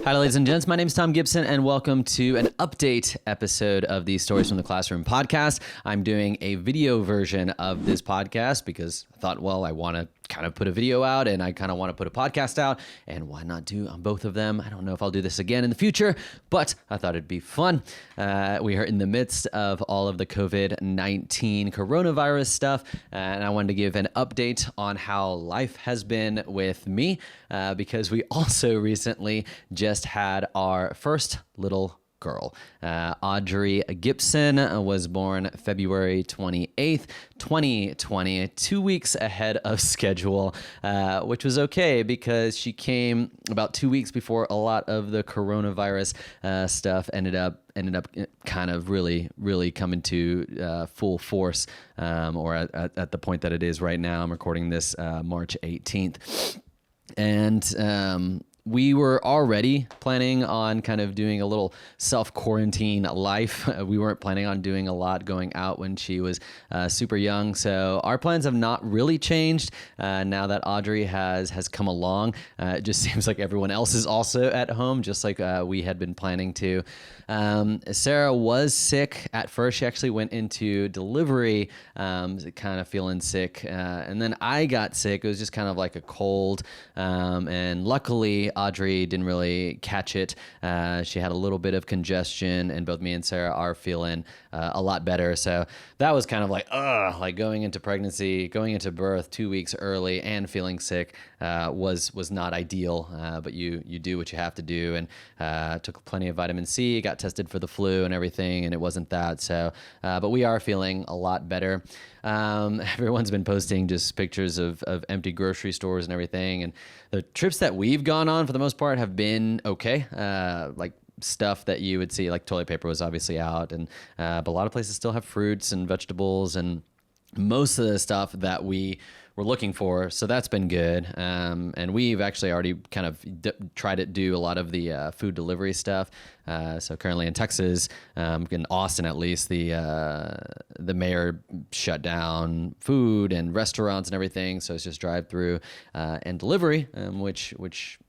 Hi, ladies and gents. My name is Thom Gibson, and welcome to an update episode of the Stories from the Classroom podcast. I'm doing a video version of this podcast because I thought, well, I want to kind of put a video out and I kind of want to put a podcast out, and why not do both of them? I don't know if I'll do this again in the future, but I thought it'd be fun. We are in the midst of all of the COVID-19 coronavirus stuff, and I wanted to give an update on how life has been with me because we also recently just had our first little girl. Audrey Gibson was born February 28th, 2020, 2 weeks ahead of schedule, which was okay because she came about 2 weeks before a lot of the coronavirus stuff ended up kind of really coming to full force, or at the point that it is right now. I'm recording this March 18th. And we were already planning on kind of doing a little self-quarantine life. We weren't planning on doing a lot going out when she was super young. So our plans have not really changed now that Audrey has come along. It just seems like everyone else is also at home, just like we had been planning to. Sarah was sick at first. She actually went into delivery kind of feeling sick. And then I got sick. It was just kind of like a cold. And luckily, Audrey didn't really catch it. She had a little bit of congestion, and both me and Sarah are feeling a lot better. So that was kind of like going into pregnancy, going into birth 2 weeks early and feeling sick was not ideal. But you do what you have to do, and took plenty of vitamin C, got tested for the flu and everything, and it wasn't that. So, but we are feeling a lot better. Everyone's been posting just pictures of empty grocery stores and everything. And the trips that we've gone on for the most part have been okay. Like stuff that you would see, like toilet paper was obviously out, and but a lot of places still have fruits and vegetables and most of the stuff that we were looking for. So that's been good. And we've actually already kind of tried to do a lot of the food delivery stuff. So currently in Texas, in Austin at least, the mayor shut down food and restaurants and everything. So it's just drive through and delivery, which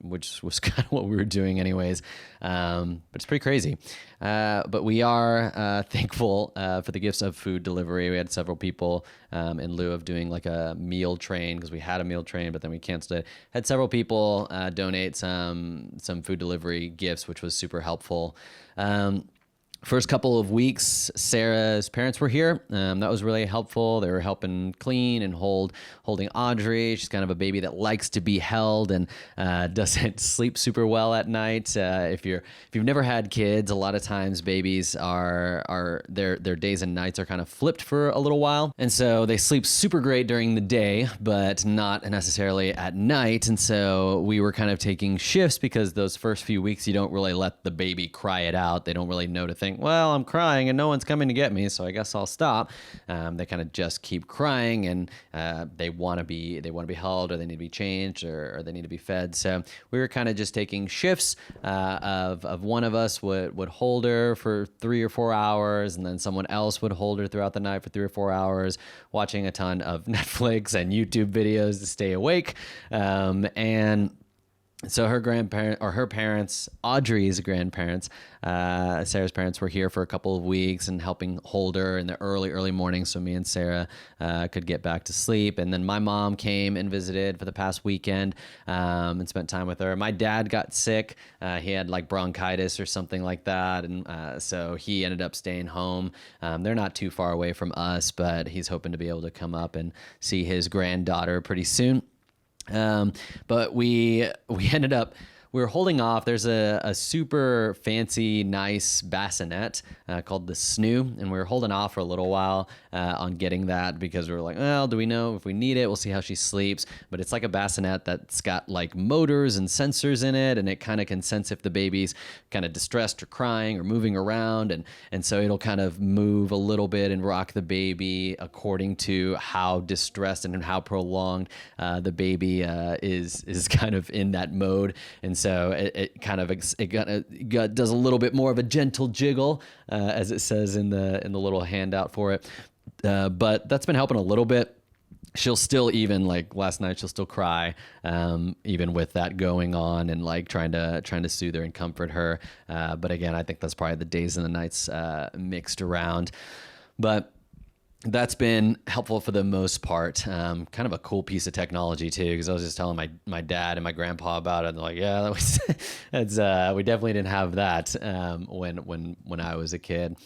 was kind of what we were doing anyways. But it's pretty crazy. But we are thankful for the gifts of food delivery. We had several people in lieu of doing like a meal train, because we had a meal train, but then we canceled it. Had several people donate some food delivery gifts, which was super helpful. First couple of weeks, Sarah's parents were here. That was really helpful. They were helping clean and holding Audrey. She's kind of a baby that likes to be held and doesn't sleep super well at night. If you've never had kids, a lot of times babies are their days and nights are kind of flipped for a little while, and so they sleep super great during the day, but not necessarily at night. And so we were kind of taking shifts because those first few weeks you don't really let the baby cry it out. They don't really know to think, well, I'm crying and no one's coming to get me, so I guess I'll stop. They kind of just keep crying, and they want to be held, or they need to be changed, or they need to be fed. So we were kind of just taking shifts of one of us would hold her for 3 or 4 hours, and then someone else would hold her throughout the night for 3 or 4 hours, watching a ton of Netflix and YouTube videos to stay awake. And so her parents, Audrey's grandparents, Sarah's parents were here for a couple of weeks and helping hold her in the early morning so me and Sarah could get back to sleep. And then my mom came and visited for the past weekend and spent time with her. My dad got sick. He had like bronchitis or something like that. And so he ended up staying home. They're not too far away from us, but he's hoping to be able to come up and see his granddaughter pretty soon. But we ended up, we were holding off. There's a super fancy, nice bassinet called the Snoo, and we were holding off for a little while on getting that because we were like, well, do we know if we need it? We'll see how she sleeps. But it's like a bassinet that's got like motors and sensors in it, and it kind of can sense if the baby's kind of distressed or crying or moving around, and so it'll kind of move a little bit and rock the baby according to how distressed and how prolonged the baby is kind of in that mode. And so it does a little bit more of a gentle jiggle, as it says in the little handout for it. But that's been helping a little bit. she'll still, even like last night, she'll still cry, even with that going on, and like trying to soothe her and comfort her. But again, I think that's probably the days and the nights mixed around. But that's been helpful for the most part. Kind of a cool piece of technology too, because I was just telling my dad and my grandpa about it. And they're like, yeah, we definitely didn't have that when I was a kid.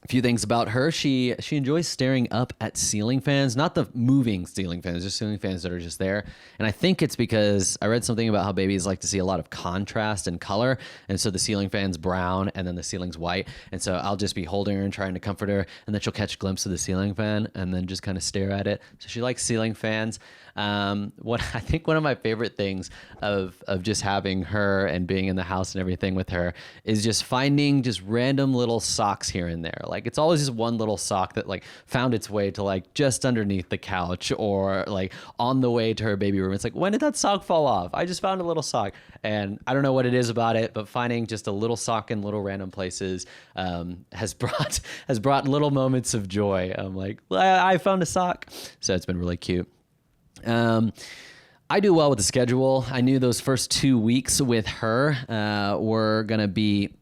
A few things about her. She enjoys staring up at ceiling fans, not the moving ceiling fans, just ceiling fans that are just there. And I think it's because I read something about how babies like to see a lot of contrast and color. And so the ceiling fan's brown and then the ceiling's white. And so I'll just be holding her and trying to comfort her. And then she'll catch a glimpse of the ceiling fan and then just kind of stare at it. So she likes ceiling fans. What I think one of my favorite things of just having her and being in the house and everything with her is just finding just random little socks here and there. Like it's always just one little sock that like found its way to like just underneath the couch or like on the way to her baby room. It's like, when did that sock fall off? I just found a little sock, and I don't know what it is about it, but finding just a little sock in little random places has brought little moments of joy. I'm like, I found a sock. So it's been really cute. I do well with the schedule. I knew those first 2 weeks with her were gonna be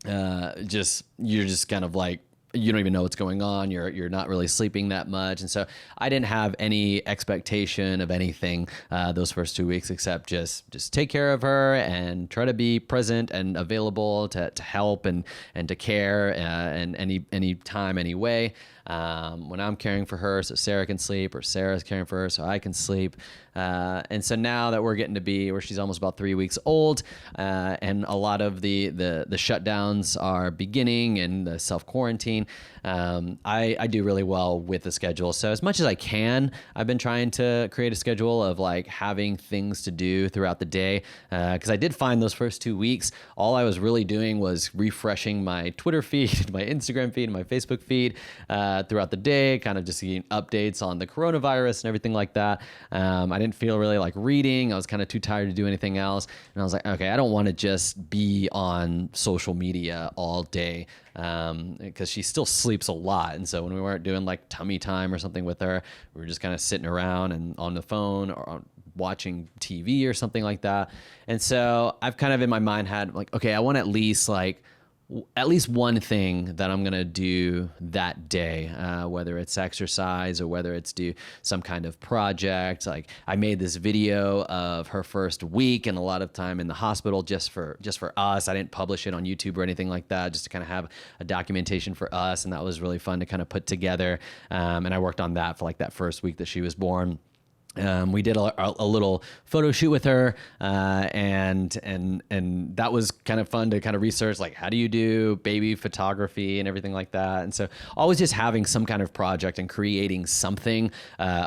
you're just kind of like, you don't even know what's going on. You're not really sleeping that much, and so I didn't have any expectation of anything those first 2 weeks except just take care of her and try to be present and available to help and to care and any time, any way. When I'm caring for her, so Sarah can sleep, or Sarah's caring for her, so I can sleep. And so now that we're getting to be where she's almost about 3 weeks old, and a lot of the shutdowns are beginning and the self-quarantine, I do really well with the schedule. So as much as I can, I've been trying to create a schedule of like having things to do throughout the day. Cause I did find those first 2 weeks, all I was really doing was refreshing my Twitter feed, my Instagram feed, and my Facebook feed, throughout the day, kind of just getting updates on the coronavirus and everything like that. I didn't feel really like reading. I was kind of too tired to do anything else. And I was like, okay, I don't want to just be on social media all day, because she still sleeps a lot. And so when we weren't doing like tummy time or something with her, we were just kind of sitting around and on the phone or watching TV or something like that. And so I've kind of in my mind had like, okay, I want at least one thing that I'm going to do that day, whether it's exercise or whether it's do some kind of project. Like I made this video of her first week and a lot of time in the hospital just for us. I didn't publish it on YouTube or anything like that, just to kind of have a documentation for us. And that was really fun to kind of put together. And I worked on that for like that first week that she was born. We did a little photo shoot with her, and that was kind of fun to kind of research, like, how do you do baby photography and everything like that. And so always just having some kind of project and creating something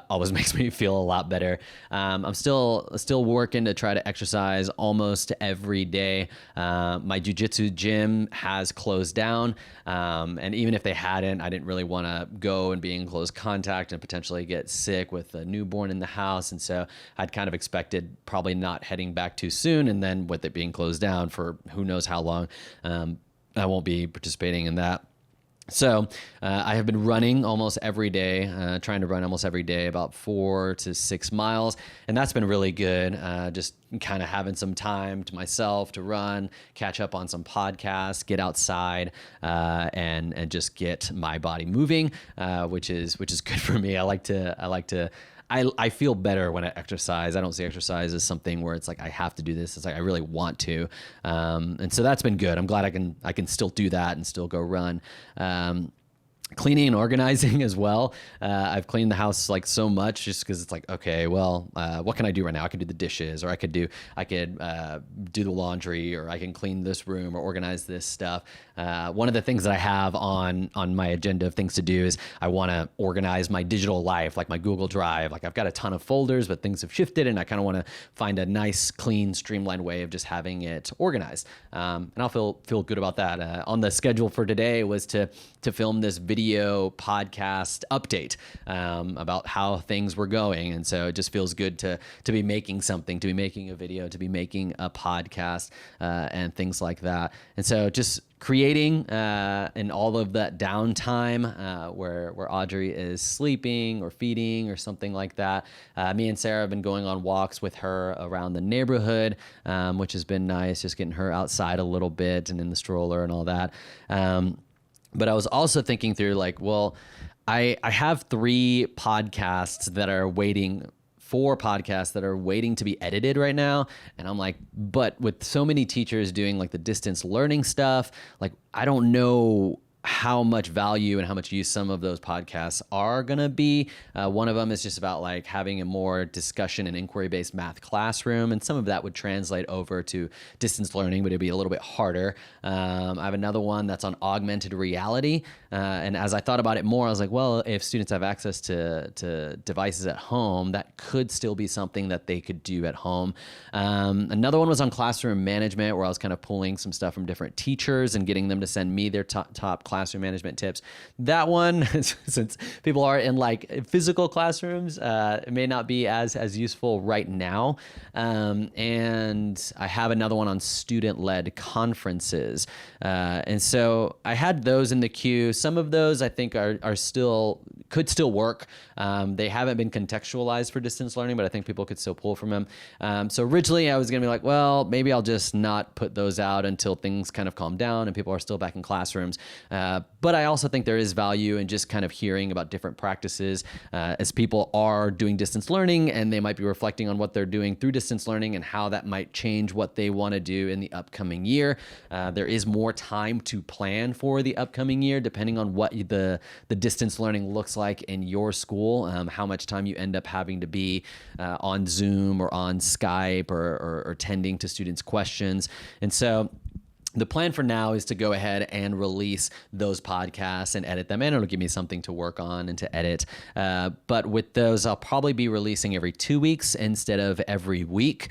always makes me feel a lot better. I'm still working to try to exercise almost every day. My Jiu-Jitsu gym has closed down, and even if they hadn't, I didn't really want to go and be in close contact and potentially get sick with a newborn in the house. And so I'd kind of expected probably not heading back too soon. And then with it being closed down for who knows how long, I won't be participating in that. So I have been running almost every day, trying to run almost every day, about 4 to 6 miles. And that's been really good. Just kind of having some time to myself to run, catch up on some podcasts, get outside, and just get my body moving, which is good for me. I feel better when I exercise. I don't see exercise as something where it's like I have to do this. It's like I really want to, and so that's been good. I'm glad I can still do that and still go run. Cleaning and organizing as well. I've cleaned the house like so much just because it's like, okay, well, what can I do right now? I can do the dishes, or I could do the laundry, or I can clean this room or organize this stuff. One of the things that I have on my agenda of things to do is I want to organize my digital life, like my Google Drive. Like I've got a ton of folders, but things have shifted, and I kind of want to find a nice, clean, streamlined way of just having it organized. And I'll feel good about that. On the schedule for today was to film this video podcast update about how things were going. And so it just feels good to be making something, to be making a video, to be making a podcast, and things like that. And so just creating in all of that downtime where Audrey is sleeping or feeding or something like that. Me and Sarah have been going on walks with her around the neighborhood, which has been nice, just getting her outside a little bit and in the stroller and all that. But I was also thinking through like, well, I have 3 podcasts that are waiting, 4 podcasts that are waiting to be edited right now. And I'm like, but with so many teachers doing like the distance learning stuff, like I don't know how much value and how much use some of those podcasts are going to be. One of them is just about like having a more discussion and inquiry-based math classroom. And some of that would translate over to distance learning, but it'd be a little bit harder. I have another one that's on augmented reality. And as I thought about it more, I was like, well, if students have access to devices at home, that could still be something that they could do at home. Another one was on classroom management, where I was kind of pulling some stuff from different teachers and getting them to send me their top classroom management tips. That one, since people are in like physical classrooms, it may not be as useful right now. And I have another one on student-led conferences. And so I had those in the queue. Some of those I think could still work. They haven't been contextualized for distance learning, but I think people could still pull from them. So originally I was going to be like, well, maybe I'll just not put those out until things kind of calm down and people are still back in classrooms. But I also think there is value in just kind of hearing about different practices as people are doing distance learning, and they might be reflecting on what they're doing through distance learning and how that might change what they want to do in the upcoming year. There is more time to plan for the upcoming year, depending on what the distance learning looks like in your school, how much time you end up having to be on Zoom or on Skype or tending to students' questions. And so the plan for now is to go ahead and release those podcasts and edit them, and it'll give me something to work on and to edit. But with those, I'll probably be releasing every 2 weeks instead of every week,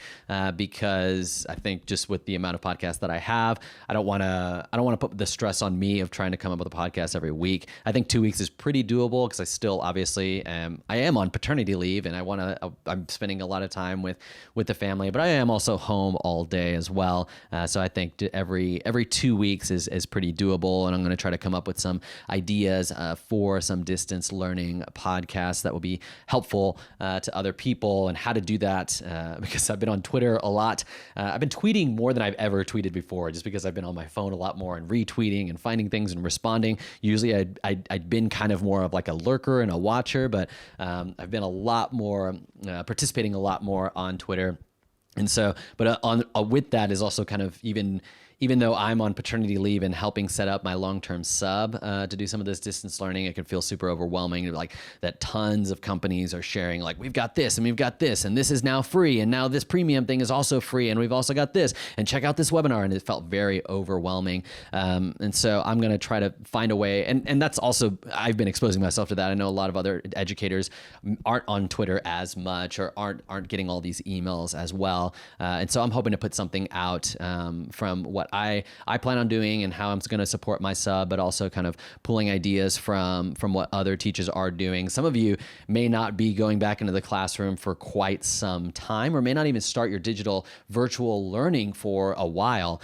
because I think just with the amount of podcasts that I have, I don't want to put the stress on me of trying to come up with a podcast every week. I think 2 weeks is pretty doable because I still obviously I am on paternity leave, and I'm spending a lot of time with the family, but I am also home all day as well. So I think every 2 weeks is pretty doable, and I'm going to try to come up with some ideas for some distance learning podcasts that will be helpful to other people, and how to do that because I've been on Twitter a lot. I've been tweeting more than I've ever tweeted before, just because I've been on my phone a lot more and retweeting and finding things and responding. Usually I'd been kind of more of like a lurker and a watcher, but I've been a lot more participating a lot more on Twitter. And so, but with that is also kind of even though I'm on paternity leave and helping set up my long-term sub to do some of this distance learning, it can feel super overwhelming. Like that tons of companies are sharing like, we've got this and we've got this, and this is now free, and now this premium thing is also free, and we've also got this, and check out this webinar. And it felt very overwhelming. And so I'm going to try to find a way. And that's also, I've been exposing myself to that. I know a lot of other educators aren't on Twitter as much, or aren't getting all these emails as well. And so I'm hoping to put something out from what I plan on doing and how I'm going to support my sub, but also kind of pulling ideas from what other teachers are doing. Some of you may not be going back into the classroom for quite some time, or may not even start your digital virtual learning for a while,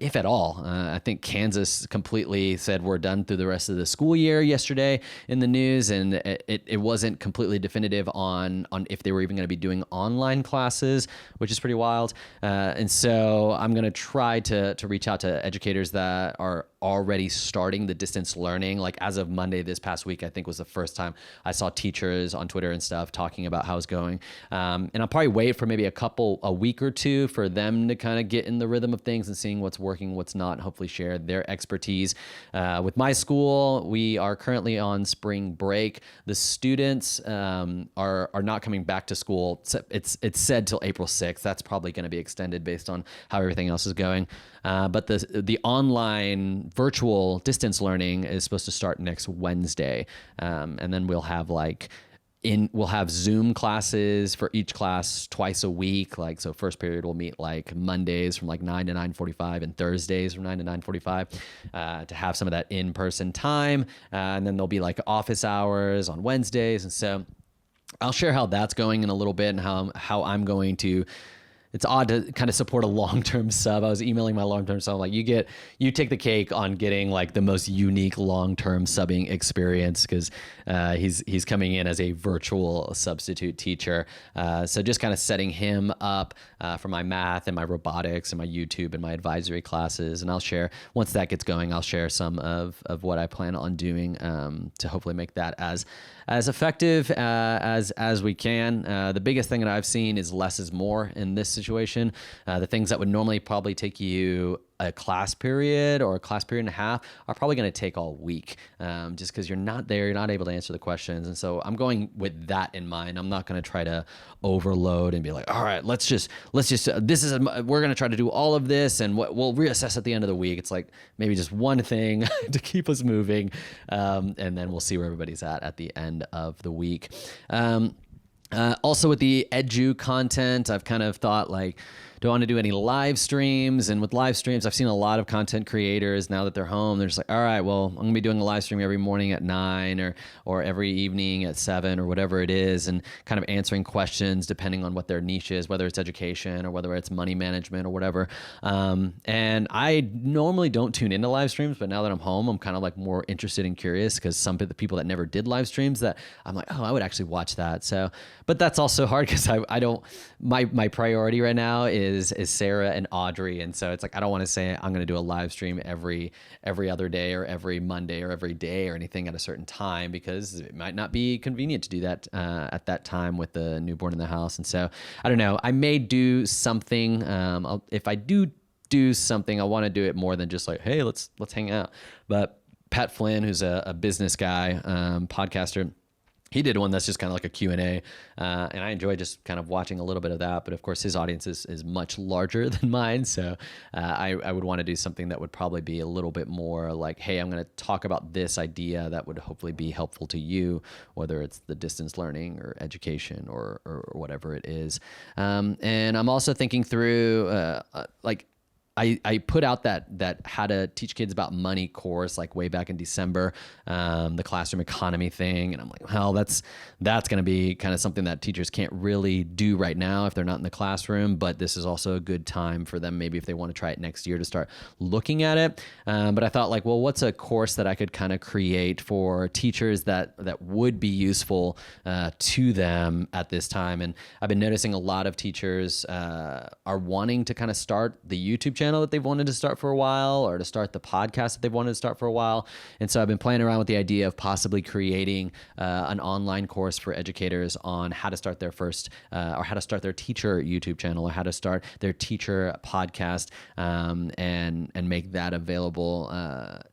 if at all. I think Kansas completely said we're done through the rest of the school year yesterday in the news, and it wasn't completely definitive on if they were even going to be doing online classes, which is pretty wild. And so I'm going to try to reach out to educators that are already starting the distance learning. Like as of Monday this past week, I think was the first time I saw teachers on Twitter and stuff talking about how it's going. And I'll probably wait for maybe a week or two for them to kind of get in the rhythm of things and seeing what's working, what's not, and hopefully share their expertise. With my school, we are currently on spring break. The students are not coming back to school. It's said till April 6th. That's probably going to be extended based on how everything else is going. But the online virtual distance learning is supposed to start next Wednesday. And then we'll have Zoom classes for each class twice a week. Like, so first period we'll meet like Mondays from like 9 to 9:45 and Thursdays from 9 to 9:45 to have some of that in-person time. And then there'll be like office hours on Wednesdays. And so I'll share how that's going in a little bit, and how I'm going to it's odd to kind of support a long-term sub. I was emailing my long-term sub, like you take the cake on getting like the most unique long-term subbing experience, because he's coming in as a virtual substitute teacher. So just kind of setting him up for my math and my robotics and my YouTube and my advisory classes. And I'll share, once that gets going, I'll share some of what I plan on doing to hopefully make that as effective as we can. The biggest thing that I've seen is less is more in this situation. The things that would normally probably take you a class period or a class period and a half are probably going to take all week, just because you're not there, you're not able to answer the questions. And so I'm going with that in mind. I'm not going to try to overload and be like, all right, let's just we're going to try to do all of this and we'll reassess at the end of the week. It's like maybe just one thing to keep us moving, and then we'll see where everybody's at the end of the week. Also with the edu content, I've kind of thought like, do I want to do any live streams? And with live streams, I've seen a lot of content creators now that they're home. They're just like, all right, well, I'm going to be doing a live stream every morning at 9 or every evening at 7 or whatever it is, and kind of answering questions depending on what their niche is, whether it's education or whether it's money management or whatever. And I normally don't tune into live streams, but now that I'm home, I'm kind of like more interested and curious, because some of the people that never did live streams, that I'm like, oh, I would actually watch that. So, but that's also hard because I don't, my priority right now is Sarah and Audrey. And so it's like, I don't want to say I'm going to do a live stream every other day or every Monday or every day or anything at a certain time, because it might not be convenient to do that at that time with the newborn in the house. And so I don't know, I may do something. If I do something, I want to do it more than just like, hey, let's hang out. But Pat Flynn, who's a business guy, podcaster, he did one that's just kind of like a Q&A, and I enjoy just kind of watching a little bit of that. But of course, his audience is much larger than mine, so I would want to do something that would probably be a little bit more like, hey, I'm going to talk about this idea that would hopefully be helpful to you, whether it's the distance learning or education or whatever it is. And I'm also thinking through like, I put out that how to teach kids about money course like way back in December, the classroom economy thing. And I'm like, well, that's going to be kind of something that teachers can't really do right now if they're not in the classroom, but this is also a good time for them, maybe if they want to try it next year, to start looking at it. But I thought like, well, what's a course that I could kind of create for teachers that would be useful to them at this time? And I've been noticing a lot of teachers are wanting to kind of start the YouTube channel that they've wanted to start for a while, or to start the podcast that they've wanted to start for a while. And so I've been playing around with the idea of possibly creating an online course for educators on how to start their first or how to start their teacher YouTube channel, or how to start their teacher podcast, and make that available.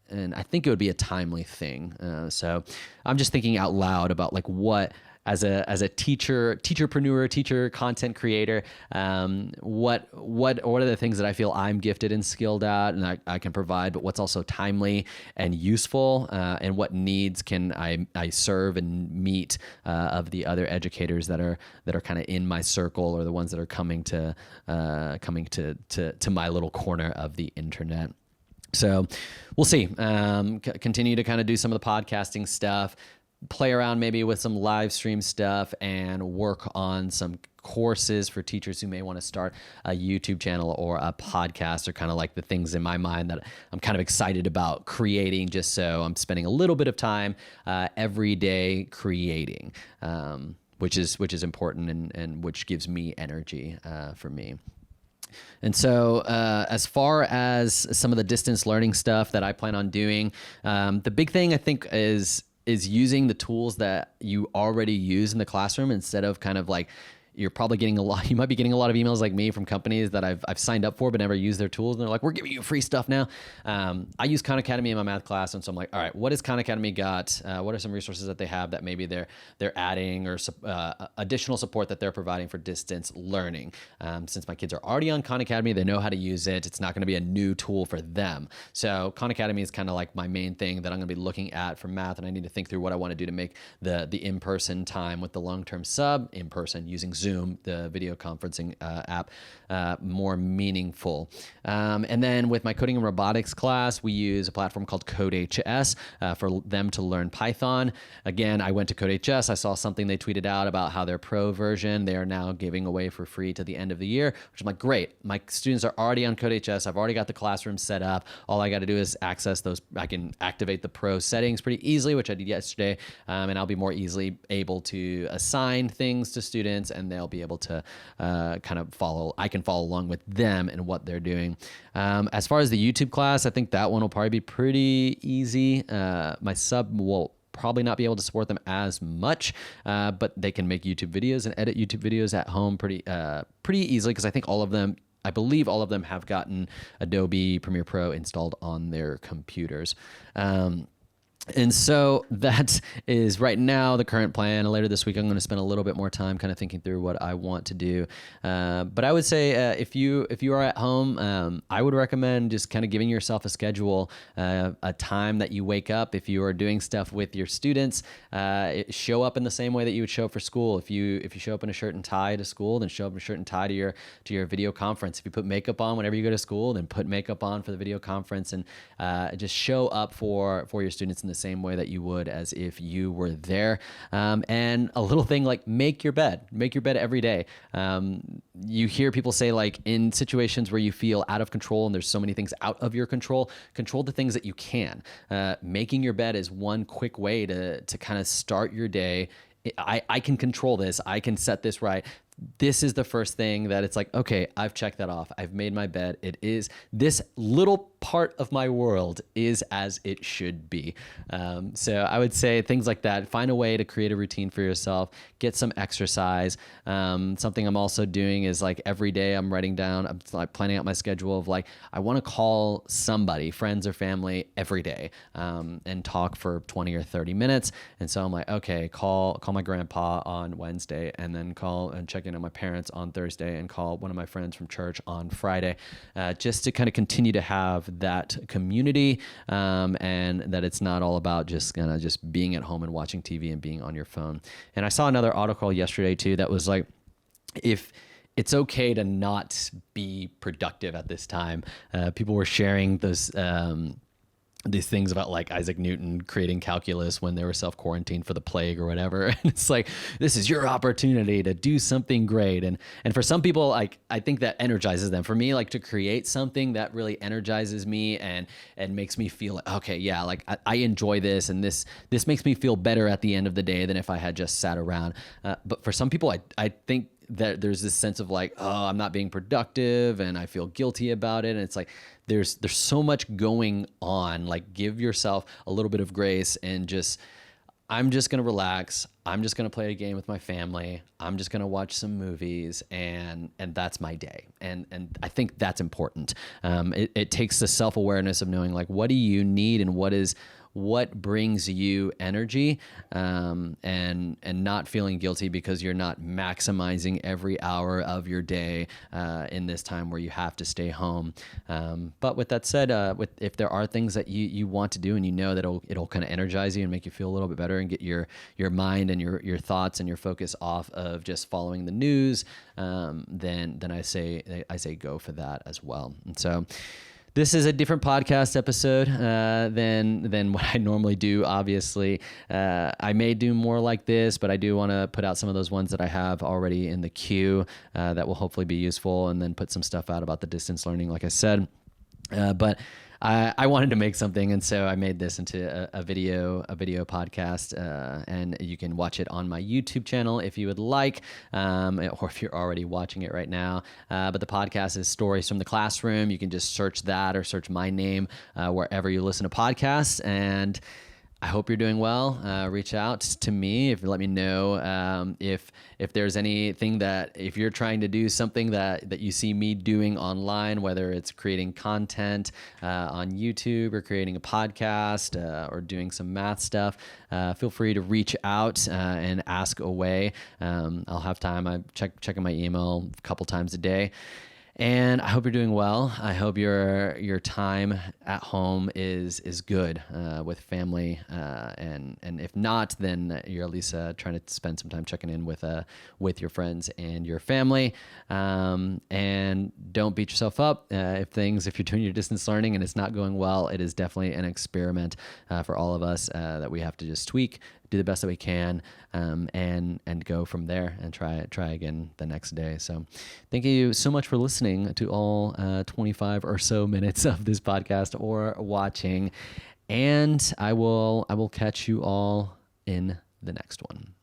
And I think it would be a timely thing. So I'm just thinking out loud about like what, as a teacherpreneur, teacher content creator, what are the things that I feel I'm gifted and skilled at and I can provide, but what's also timely and useful, and what needs can I serve and meet of the other educators that are kind of in my circle, or the ones that are coming to my little corner of the internet. So we'll see. Continue to kind of do some of the podcasting stuff, play around maybe with some live stream stuff, and work on some courses for teachers who may want to start a YouTube channel or a podcast, are kind of like the things in my mind that I'm kind of excited about creating, just so I'm spending a little bit of time every day creating, which is important and which gives me energy for me. And so as far as some of the distance learning stuff that I plan on doing, the big thing I think is using the tools that you already use in the classroom, instead of kind of like, you might be getting a lot of emails like me from companies that I've signed up for but never used their tools. And they're like, we're giving you free stuff now. I use Khan Academy in my math class. And so I'm like, all right, what has Khan Academy got? What are some resources that they have that maybe they're adding, or additional support that they're providing for distance learning? Since my kids are already on Khan Academy, they know how to use it. It's not going to be a new tool for them. So Khan Academy is kind of like my main thing that I'm going to be looking at for math. And I need to think through what I want to do to make the in-person time with the long-term sub in person using Zoom Zoom, the video conferencing app, more meaningful. And then with my coding and robotics class, we use a platform called CodeHS for them to learn Python. Again, I went to CodeHS. I saw something they tweeted out about how their pro version, they are now giving away for free to the end of the year, which I'm like, great. My students are already on CodeHS. I've already got the classroom set up. All I got to do is access those. I can activate the pro settings pretty easily, which I did yesterday. And I'll be more easily able to assign things to students, and they'll be able to kind of follow. I can follow along with them and what they're doing. As far as the YouTube class, I think that one will probably be pretty easy. My sub will probably not be able to support them as much, but they can make YouTube videos and edit YouTube videos at home pretty easily, because I believe all of them have gotten Adobe Premiere Pro installed on their computers. And so that is right now the current plan. Later this week, I'm going to spend a little bit more time kind of thinking through what I want to do. But I would say if you are at home, I would recommend just kind of giving yourself a schedule, a time that you wake up. If you are doing stuff with your students, show up in the same way that you would show up for school. If you show up in a shirt and tie to school, then show up in a shirt and tie to your video conference. If you put makeup on whenever you go to school, then put makeup on for the video conference, and just show up for your students in the same way that you would as if you were there. And a little thing like make your bed every day. You hear people say, like, in situations where you feel out of control and there's so many things out of your control the things that you can. Making your bed is one quick way to kind of start your day. I can control this. I can set this right. This is the first thing that it's like, okay, I've checked that off. I've made my bed. It is, this little part of my world is as it should be. So I would say things like that. Find a way to create a routine for yourself. Get some exercise. Something I'm also doing is, like, every day I'm writing down, I'm like planning out my schedule of, like, I want to call somebody, friends or family, every day, and talk for 20 or 30 minutes. And so I'm like, okay, call my grandpa on Wednesday, and then call and check in on my parents on Thursday, and call one of my friends from church on Friday, just to kind of continue to have that community, and that it's not all about just being at home and watching TV and being on your phone. And I saw another article yesterday too that was like, if it's okay to not be productive at this time. People were sharing these things about, like, Isaac Newton creating calculus when they were self-quarantined for the plague or whatever. And it's like, this is your opportunity to do something great. And for some people, like, I think that energizes them. For me, like, to create something that really energizes me and makes me feel like, okay, yeah, like I enjoy this, and this makes me feel better at the end of the day than if I had just sat around. But for some people, I think that there's this sense of, like, oh, I'm not being productive, and I feel guilty about it. And it's like, there's so much going on. Like, give yourself a little bit of grace, and I'm just going to relax. I'm just going to play a game with my family. I'm just going to watch some movies, and that's my day. And I think that's important. It takes the self-awareness of knowing, like, what do you need, and what brings you energy, and not feeling guilty because you're not maximizing every hour of your day in this time where you have to stay home. But with that said, if there are things that you want to do, and you know that it'll kind of energize you and make you feel a little bit better, and get your mind and your thoughts and your focus off of just following the news, then I say go for that as well. And so, this is a different podcast episode than what I normally do, obviously. I may do more like this, but I do want to put out some of those ones that I have already in the queue that will hopefully be useful, and then put some stuff out about the distance learning, like I said. But I wanted to make something, and so I made this into a video podcast, and you can watch it on my YouTube channel if you would like, or if you're already watching it right now. But the podcast is Stories from the Classroom. You can just search that, or search my name wherever you listen to podcasts. And I hope you're doing well. Reach out to me let me know if there's anything if you're trying to do something that you see me doing online, whether it's creating content on YouTube, or creating a podcast, or doing some math stuff. Feel free to reach out and ask away. I'll have time. I checking my email a couple times a day. And I hope you're doing well. I hope your time at home is good with family, and if not, then you're at least trying to spend some time checking in with your friends and your family. And don't beat yourself up if you're doing your distance learning and it's not going well. It is definitely an experiment for all of us that we have to just tweak, do the best that we can, and go from there and try again the next day. So thank you so much for listening to all 25 or so minutes of this podcast or watching. And I will catch you all in the next one.